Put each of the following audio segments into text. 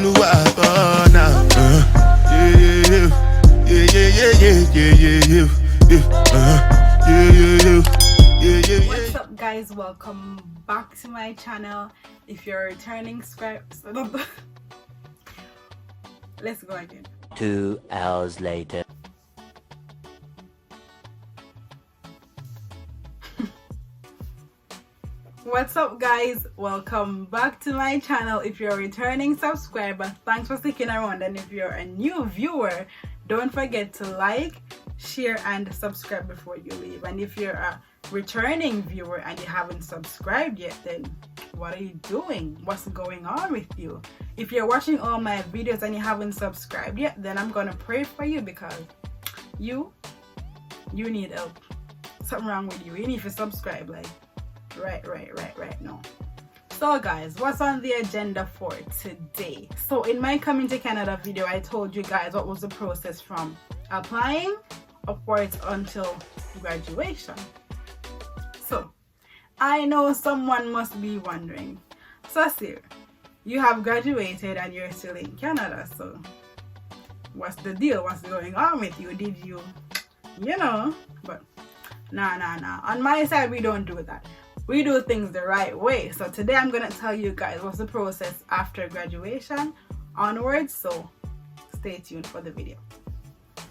What's up, guys? Welcome back to my channel. If you're a returning subscriber, let's go again. 2 hours later. What's up, guys? Welcome back to my channel. If you're a returning subscriber, thanks for sticking around, and if you're a new viewer, don't forget to like, share and subscribe before you leave. And if you're a returning viewer and you haven't subscribed yet, then what are you doing? What's going on with you? If you're watching all my videos and you haven't subscribed yet, then I'm gonna pray for you, because you need help. Something wrong with you. You need to subscribe, like right now. So guys, what's on the agenda for today? So in my coming to Canada video, I told you guys what was the process from applying upwards until graduation. So I know someone must be wondering, Sasir, you have graduated and you're still in Canada, so what's the deal? What's going on with you? Did you know? But nah. On my side, we don't do that. We do things the right way. So today I'm gonna tell you guys what's the process after graduation onwards, so stay tuned for the video.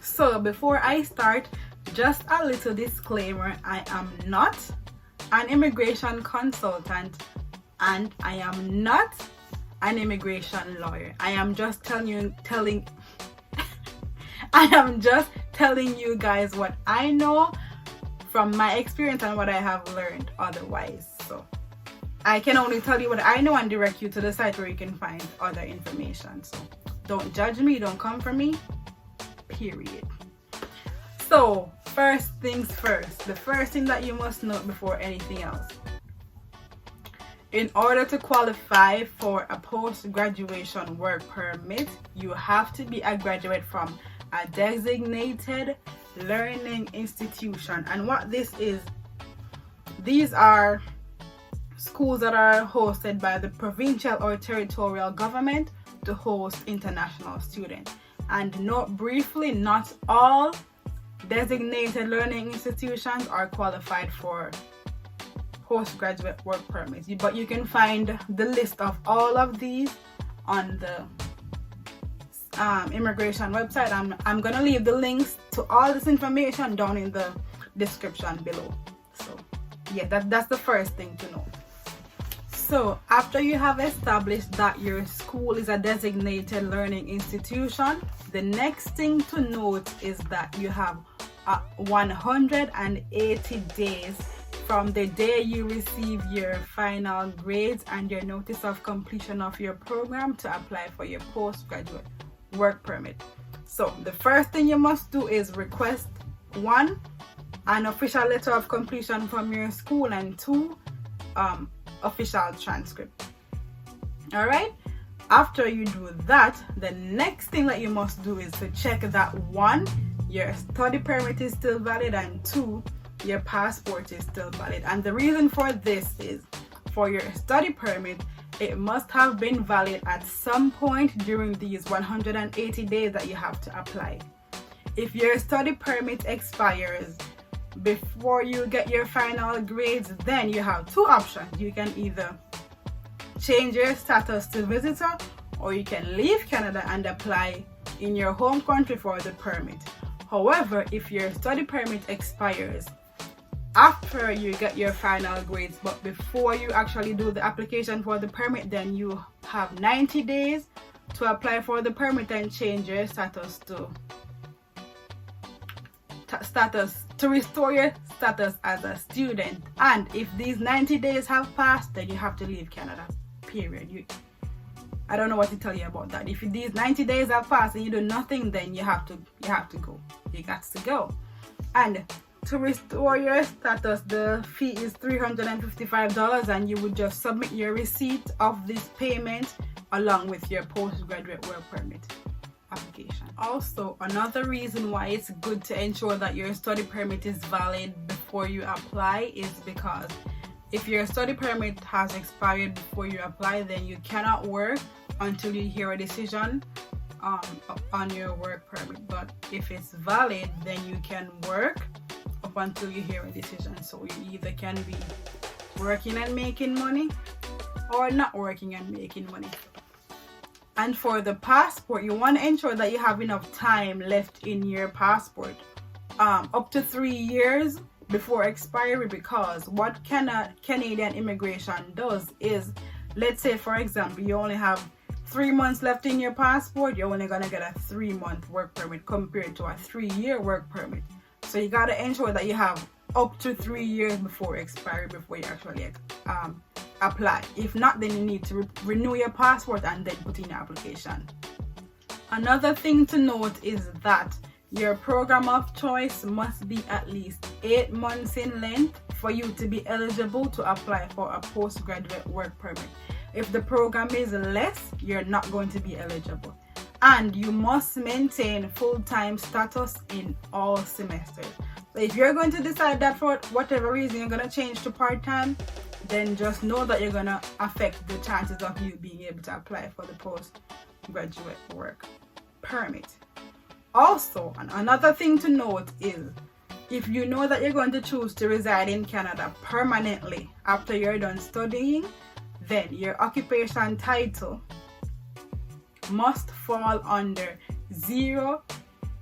So before I start, just a little disclaimer: I am not an immigration consultant and I am not an immigration lawyer. I am just telling you guys what I know from my experience and what I have learned otherwise. So I can only tell you what I know and direct you to the site where you can find other information. So don't judge me, don't come for me, period. So first things first, the first thing that you must know before anything else: in order to qualify for a post-graduation work permit, you have to be a graduate from a designated learning institution. And what this is, these are schools that are hosted by the provincial or territorial government to host international students. And note briefly, not all designated learning institutions are qualified for postgraduate work permits, but you can find the list of all of these on the immigration website. I'm gonna leave the links to all this information down in the description below. So yeah, that's the first thing to know. So after you have established that your school is a designated learning institution, the next thing to note is that you have 180 days from the day you receive your final grades and your notice of completion of your program to apply for your postgraduate work permit. So the first thing you must do is request 1, an official letter of completion from your school, and 2, official transcript. All right, after you do that, the next thing that you must do is to check that 1, your study permit is still valid, and 2, your passport is still valid. And the reason for this is, for your study permit, it must have been valid at some point during these 180 days that you have to apply. If your study permit expires before you get your final grades, then you have 2 options. You can either change your status to visitor, or you can leave Canada and apply in your home country for the permit. However, if your study permit expires after you get your final grades but before you actually do the application for the permit, then you have 90 days to apply for the permit and change your status to restore your status as a student. And if these 90 days have passed, then you have to leave Canada, period. I don't know what to tell you about that. If these 90 days have passed and you do nothing, then you have to go. You got to go. And to restore your status, the fee is $355, and you would just submit your receipt of this payment along with your postgraduate work permit application. Also, another reason why it's good to ensure that your study permit is valid before you apply is because if your study permit has expired before you apply, then you cannot work until you hear a decision on your work permit. But if it's valid, then you can work up until you hear a decision. So you either can be working and making money or not working and making money. And for the passport, you want to ensure that you have enough time left in your passport, up to 3 years before expiry, because what Canadian immigration does is, let's say for example you only have 3 months left in your passport, you're only gonna get a 3-month work permit compared to a 3-year work permit. So you got to ensure that you have up to 3 years before expiry before you actually apply. If not, then you need to renew your passport and then put in your application. Another thing to note is that your program of choice must be at least 8 months in length for you to be eligible to apply for a postgraduate work permit. If the program is less, you're not going to be eligible. And you must maintain full-time status in all semesters. So if you're going to decide that for whatever reason you're going to change to part-time, then just know that you're going to affect the chances of you being able to apply for the postgraduate work permit. Also, another thing to note is, if you know that you're going to choose to reside in Canada permanently after you're done studying, then your occupation title must fall under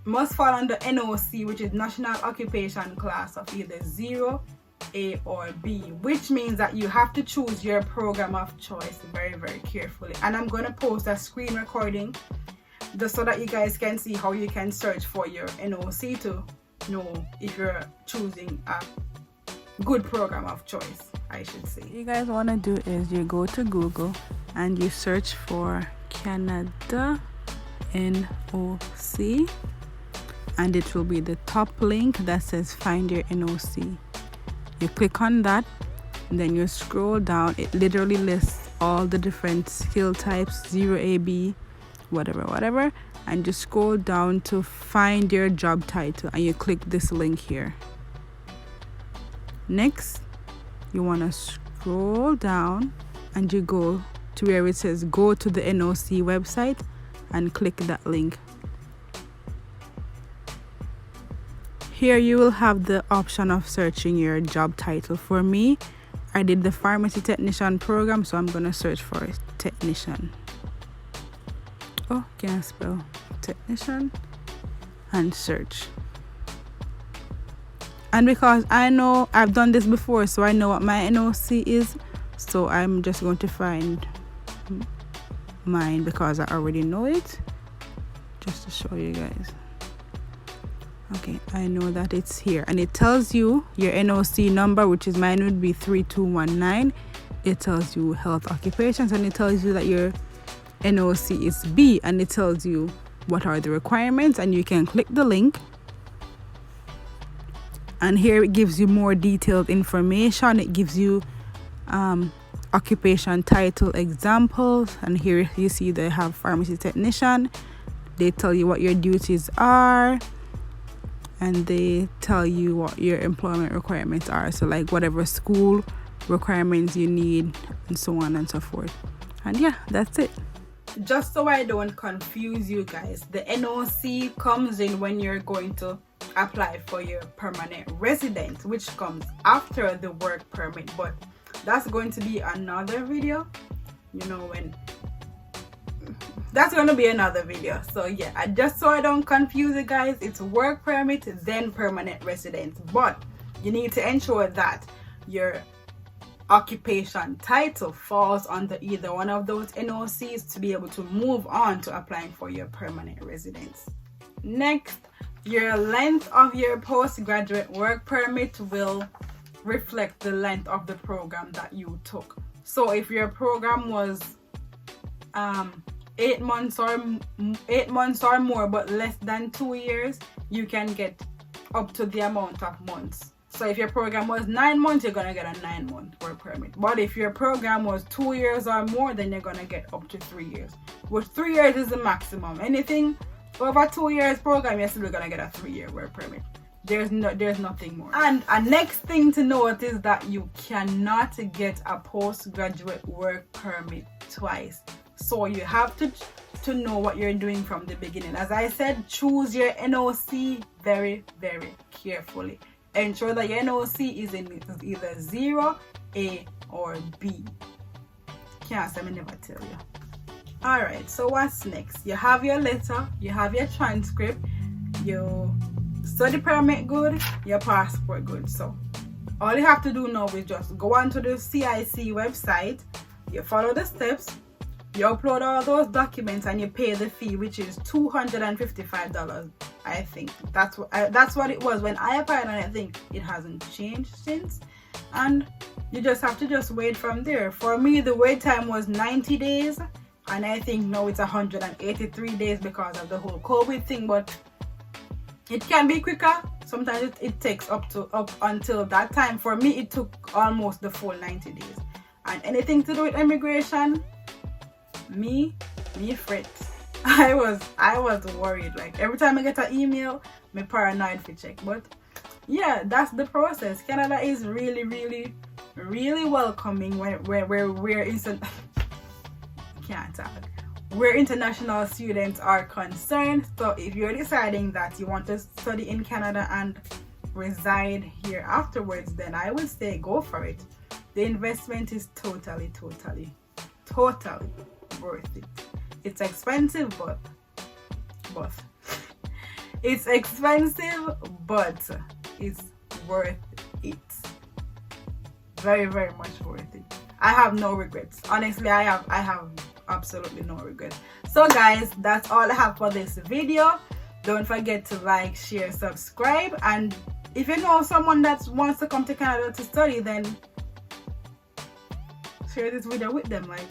NOC, which is National Occupation Class of either 0, A or B, which means that you have to choose your program of choice very, very carefully. And I'm going to post a screen recording just so that you guys can see how you can search for your NOC to know if you're choosing a good program of choice, I should say. What you guys want to do is you go to Google and you search for Canada NOC, and it will be the top link that says find your NOC. You click on that, and then you scroll down. It literally lists all the different skill types, 0AB, whatever, and you scroll down to find your job title, and you click this link here. Next, you want to scroll down and you go to where it says go to the NOC website and click that link. Here you will have the option of searching your job title. For me, I did the pharmacy technician program, so I'm gonna search for technician. Oh, can't spell technician, and search. And because I know I've done this before, so I know what my NOC is, so I'm just going to find mine because I already know it, just to show you guys. Okay, I know that it's here, and it tells you your NOC number, which is mine would be 3219. It tells you health occupations, and it tells you that your NOC is B, and it tells you what are the requirements, and you can click the link. And here it gives you more detailed information. It gives you occupation title examples, and here you see they have pharmacy technician. They tell you what your duties are, and they tell you what your employment requirements are, so like whatever school requirements you need and so on and so forth. And yeah, that's it. Just so I don't confuse you guys, the NOC comes in when you're going to apply for your permanent residence, which comes after the work permit, but that's going to be another video, you know, when that's going to be another video. So yeah, just so I don't confuse you guys, it's work permit then permanent residence, but you need to ensure that your occupation title falls under either one of those NOCs to be able to move on to applying for your permanent residence. Next, your length of your postgraduate work permit will reflect the length of the program that you took. So if your program was 8 months or more but less than 2 years, you can get up to the amount of months. So if your program was 9 months, you're gonna get a 9-month work permit. But if your program was 2 years or more, then you're gonna get up to 3 years. Which 3 years is the maximum. Anything over 2 years program, you're still gonna get a 3-year work permit. There's nothing more. And a next thing to note is that you cannot get a postgraduate work permit twice. So you have to know what you're doing from the beginning. As I said, choose your NOC very, very carefully. Ensure that your NOC is either 0, A, or B. Can't say me never tell you. Alright, so what's next? You have your letter, you have your transcript, your study permit good, your passport good. So all you have to do now is just go onto the CIC website, you follow the steps, you upload all those documents, and you pay the fee, which is $255. I think that's what it was when I applied, and I think it hasn't changed since. And you just have to wait from there. For me, the wait time was 90 days, and I think now it's 183 days because of the whole COVID thing. But it can be quicker. Sometimes it takes up until that time. For me, it took almost the full 90 days. And anything to do with immigration, me fret. I was worried. Like every time I get an email, me paranoid for check. But yeah, that's the process. Canada is really, really, really welcoming where we're can't talk. Where international students are concerned. So if you're deciding that you want to study in Canada and reside here afterwards, then I would say go for it. The investment is totally worth it. It's expensive, but it's expensive, but it's worth it. Very, very much worth it. I have no regrets. Honestly, I have absolutely no regrets. So guys, that's all I have for this video. Don't forget to like, share, subscribe, and if you know someone that wants to come to Canada to study, then share this video with them. Like,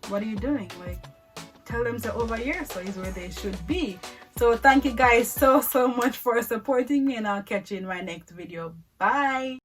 what are you doing? Like, tell them to over here, so is where they should be. So thank you guys so much for supporting me, and I'll catch you in my next video. Bye.